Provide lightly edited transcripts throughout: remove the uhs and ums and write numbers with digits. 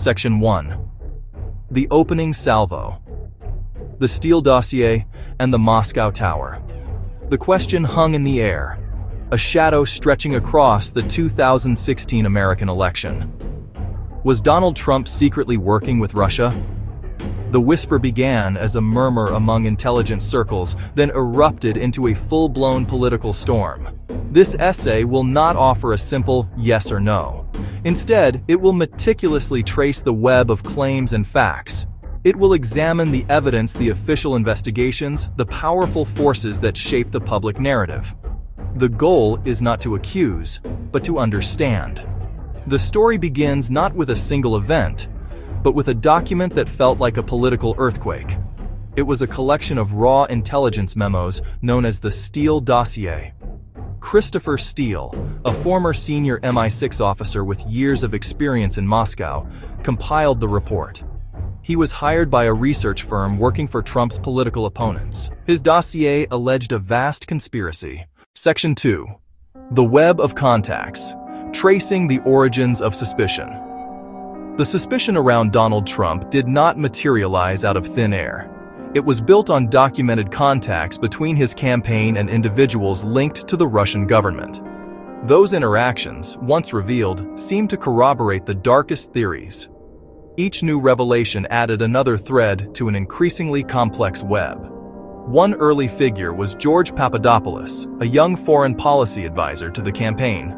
Section 1. The opening salvo. The Steele Dossier and the Moscow Tower. The question hung in the air, a shadow stretching across the 2016 American election. Was Donald Trump secretly working with Russia? The whisper began as a murmur among intelligence circles, then erupted into a full-blown political storm. This essay will not offer a simple yes or no. Instead, it will meticulously trace the web of claims and facts. It will examine the evidence, the official investigations, the powerful forces that shape the public narrative. The goal is not to accuse, but to understand. The story begins not with a single event, but with a document that felt like a political earthquake. It was a collection of raw intelligence memos known as the Steele Dossier. Christopher Steele, a former senior MI6 officer with years of experience in Moscow, compiled the report. He was hired by a research firm working for Trump's political opponents. His dossier alleged a vast conspiracy. Section 2. The Web of Contacts. Tracing the origins of suspicion. The suspicion around Donald Trump did not materialize out of thin air. It was built on documented contacts between his campaign and individuals linked to the Russian government. Those interactions, once revealed, seemed to corroborate the darkest theories. Each new revelation added another thread to an increasingly complex web. One early figure was George Papadopoulos, a young foreign policy advisor to the campaign.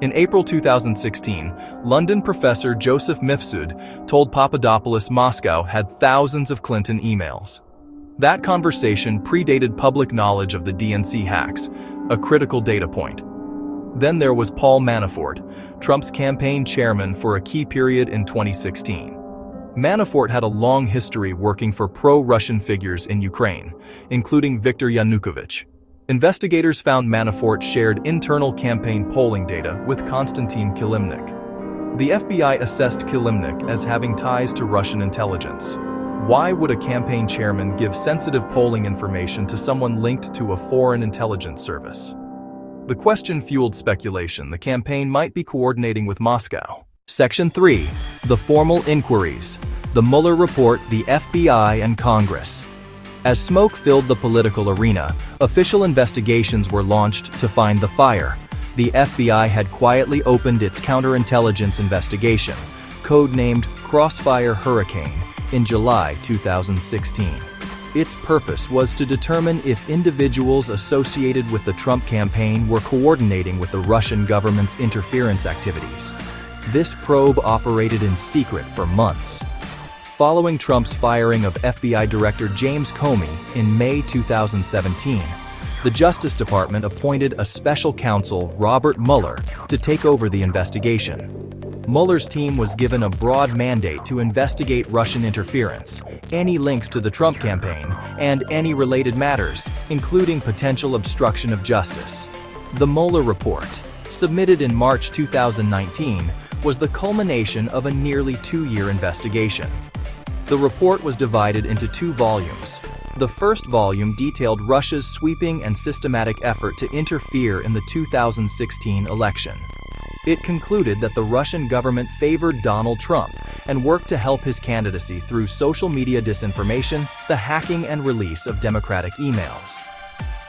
In April 2016, London professor Joseph Mifsud told Papadopoulos Moscow had thousands of Clinton emails. That conversation predated public knowledge of the DNC hacks, a critical data point. Then there was Paul Manafort, Trump's campaign chairman for a key period in 2016. Manafort had a long history working for pro-Russian figures in Ukraine, including Viktor Yanukovych. Investigators found Manafort shared internal campaign polling data with Konstantin Kilimnik. The FBI assessed Kilimnik as having ties to Russian intelligence. Why would a campaign chairman give sensitive polling information to someone linked to a foreign intelligence service? The question fueled speculation the campaign might be coordinating with Moscow. Section 3. The Formal Inquiries. The Mueller Report, the FBI, and Congress. As smoke filled the political arena, official investigations were launched to find the fire. The FBI had quietly opened its counterintelligence investigation, codenamed Crossfire Hurricane, in July 2016. Its purpose was to determine if individuals associated with the Trump campaign were coordinating with the Russian government's interference activities. This probe operated in secret for months. Following Trump's firing of FBI Director James Comey in May 2017, the Justice Department appointed a special counsel, Robert Mueller, to take over the investigation. Mueller's team was given a broad mandate to investigate Russian interference, any links to the Trump campaign, and any related matters, including potential obstruction of justice. The Mueller report, submitted in March 2019, was the culmination of a nearly two-year investigation. The report was divided into two volumes. The first volume detailed Russia's sweeping and systematic effort to interfere in the 2016 election. It concluded that the Russian government favored Donald Trump and worked to help his candidacy through social media disinformation, the hacking and release of Democratic emails.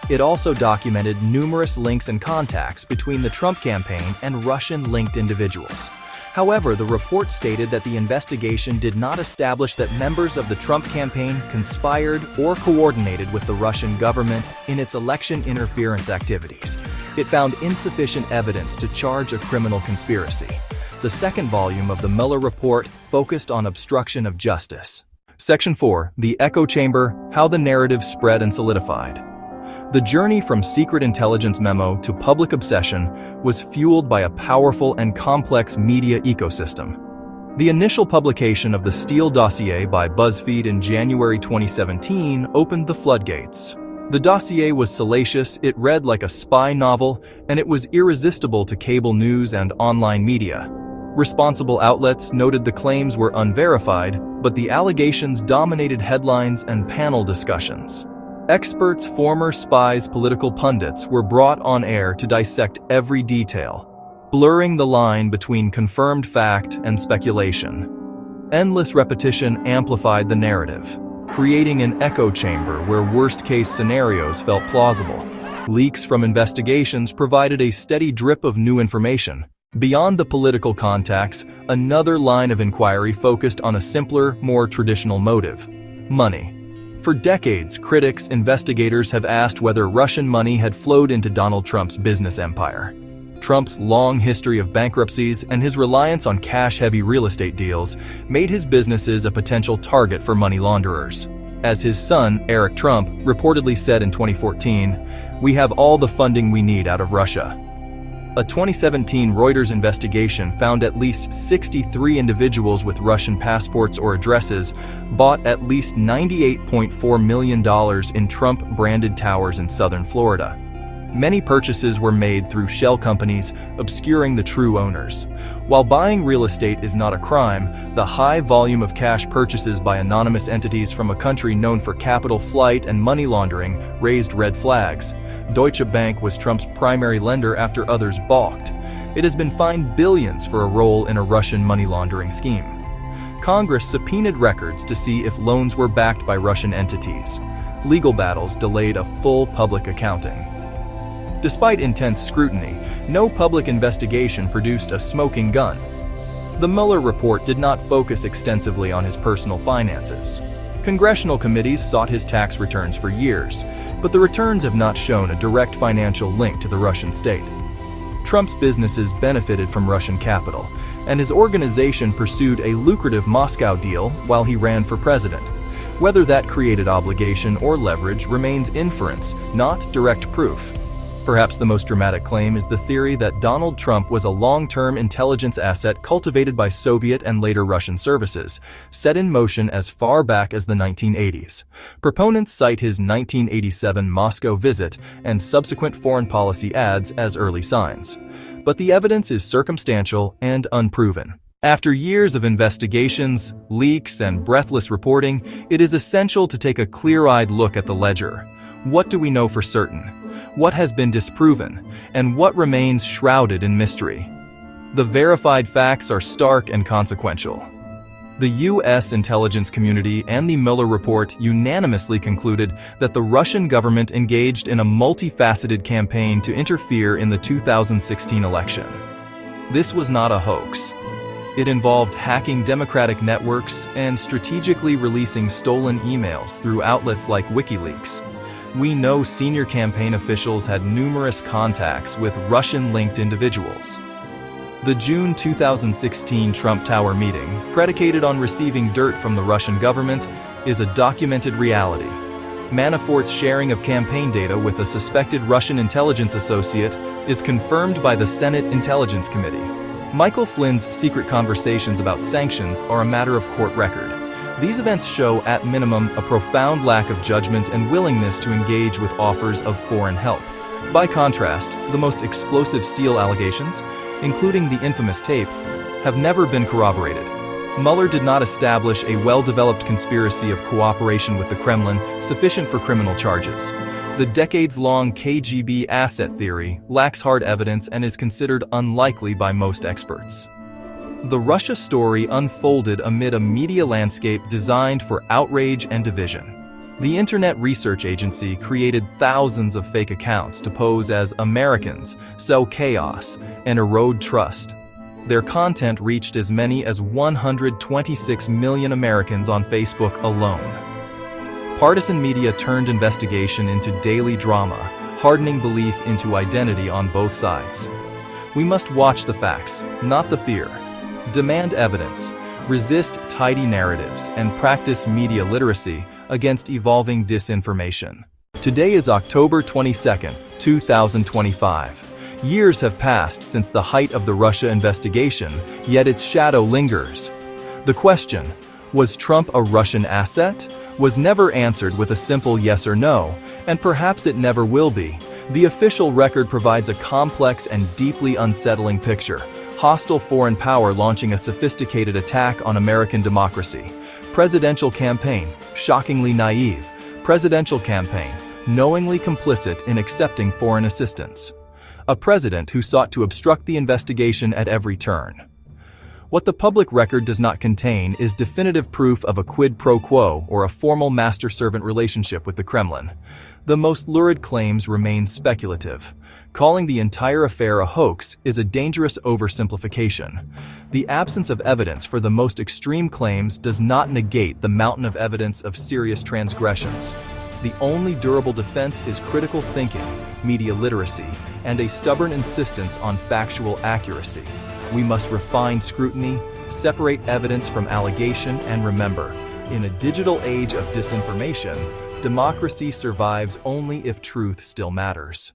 It also documented numerous links and contacts between the Trump campaign and Russian-linked individuals. However, the report stated that the investigation did not establish that members of the Trump campaign conspired or coordinated with the Russian government in its election interference activities. It found insufficient evidence to charge a criminal conspiracy. The second volume of the Mueller report focused on obstruction of justice. Section 4. The Echo Chamber: How the Narrative Spread and Solidified. The journey from secret intelligence memo to public obsession was fueled by a powerful and complex media ecosystem. The initial publication of the Steele Dossier by BuzzFeed in January 2017 opened the floodgates. The dossier was salacious, it read like a spy novel, and it was irresistible to cable news and online media. Responsible outlets noted the claims were unverified, but the allegations dominated headlines and panel discussions. Experts, former spies, political pundits were brought on air to dissect every detail, blurring the line between confirmed fact and speculation. Endless repetition amplified the narrative, creating an echo chamber where worst-case scenarios felt plausible. Leaks from investigations provided a steady drip of new information. Beyond the political contacts, another line of inquiry focused on a simpler, more traditional motive: money. For decades, critics, investigators have asked whether Russian money had flowed into Donald Trump's business empire. Trump's long history of bankruptcies and his reliance on cash-heavy real estate deals made his businesses a potential target for money launderers. As his son, Eric Trump, reportedly said in 2014, "We have all the funding we need out of Russia." A 2017 Reuters investigation found at least 63 individuals with Russian passports or addresses bought at least $98.4 million in Trump-branded towers in southern Florida. Many purchases were made through shell companies, obscuring the true owners. While buying real estate is not a crime, the high volume of cash purchases by anonymous entities from a country known for capital flight and money laundering raised red flags. Deutsche Bank was Trump's primary lender after others balked. It has been fined billions for a role in a Russian money laundering scheme. Congress subpoenaed records to see if loans were backed by Russian entities. Legal battles delayed a full public accounting. Despite intense scrutiny, no public investigation produced a smoking gun. The Mueller report did not focus extensively on his personal finances. Congressional committees sought his tax returns for years, but the returns have not shown a direct financial link to the Russian state. Trump's businesses benefited from Russian capital, and his organization pursued a lucrative Moscow deal while he ran for president. Whether that created obligation or leverage remains inference, not direct proof. Perhaps the most dramatic claim is the theory that Donald Trump was a long-term intelligence asset cultivated by Soviet and later Russian services, set in motion as far back as the 1980s. Proponents cite his 1987 Moscow visit and subsequent foreign policy ads as early signs. But the evidence is circumstantial and unproven. After years of investigations, leaks, and breathless reporting, it is essential to take a clear-eyed look at the ledger. What do we know for certain? What has been disproven, and what remains shrouded in mystery? The verified facts are stark and consequential. The U.S. intelligence community and the Mueller report unanimously concluded that the Russian government engaged in a multifaceted campaign to interfere in the 2016 election. This was not a hoax. It involved hacking democratic networks and strategically releasing stolen emails through outlets like WikiLeaks. We know senior campaign officials had numerous contacts with Russian-linked individuals. The June 2016 Trump Tower meeting, predicated on receiving dirt from the Russian government, is a documented reality. Manafort's sharing of campaign data with a suspected Russian intelligence associate is confirmed by the Senate Intelligence Committee. Michael Flynn's secret conversations about sanctions are a matter of court record. These events show, at minimum, a profound lack of judgment and willingness to engage with offers of foreign help. By contrast, the most explosive Steele allegations, including the infamous tape, have never been corroborated. Mueller did not establish a well-developed conspiracy of cooperation with the Kremlin sufficient for criminal charges. The decades-long KGB asset theory lacks hard evidence and is considered unlikely by most experts. The Russia story unfolded amid a media landscape designed for outrage and division. The Internet Research Agency created thousands of fake accounts to pose as Americans, sow chaos, and erode trust. Their content reached as many as 126 million Americans on Facebook alone. Partisan media turned investigation into daily drama, hardening belief into identity on both sides. We must watch the facts, not the fear. Demand evidence, resist tidy narratives, and practice media literacy against evolving disinformation. Today is October 22, 2025. Years have passed since the height of the Russia investigation, yet its shadow lingers. The question, was Trump a Russian asset, was never answered with a simple yes or no, and perhaps it never will be. The official record provides a complex and deeply unsettling picture. Hostile foreign power launching a sophisticated attack on American democracy. Presidential campaign, shockingly naive. Presidential campaign, knowingly complicit in accepting foreign assistance. A president who sought to obstruct the investigation at every turn. What the public record does not contain is definitive proof of a quid pro quo or a formal master-servant relationship with the Kremlin. The most lurid claims remain speculative. Calling the entire affair a hoax is a dangerous oversimplification. The absence of evidence for the most extreme claims does not negate the mountain of evidence of serious transgressions. The only durable defense is critical thinking, media literacy, and a stubborn insistence on factual accuracy. We must refine scrutiny, separate evidence from allegation, and remember, in a digital age of disinformation, democracy survives only if truth still matters.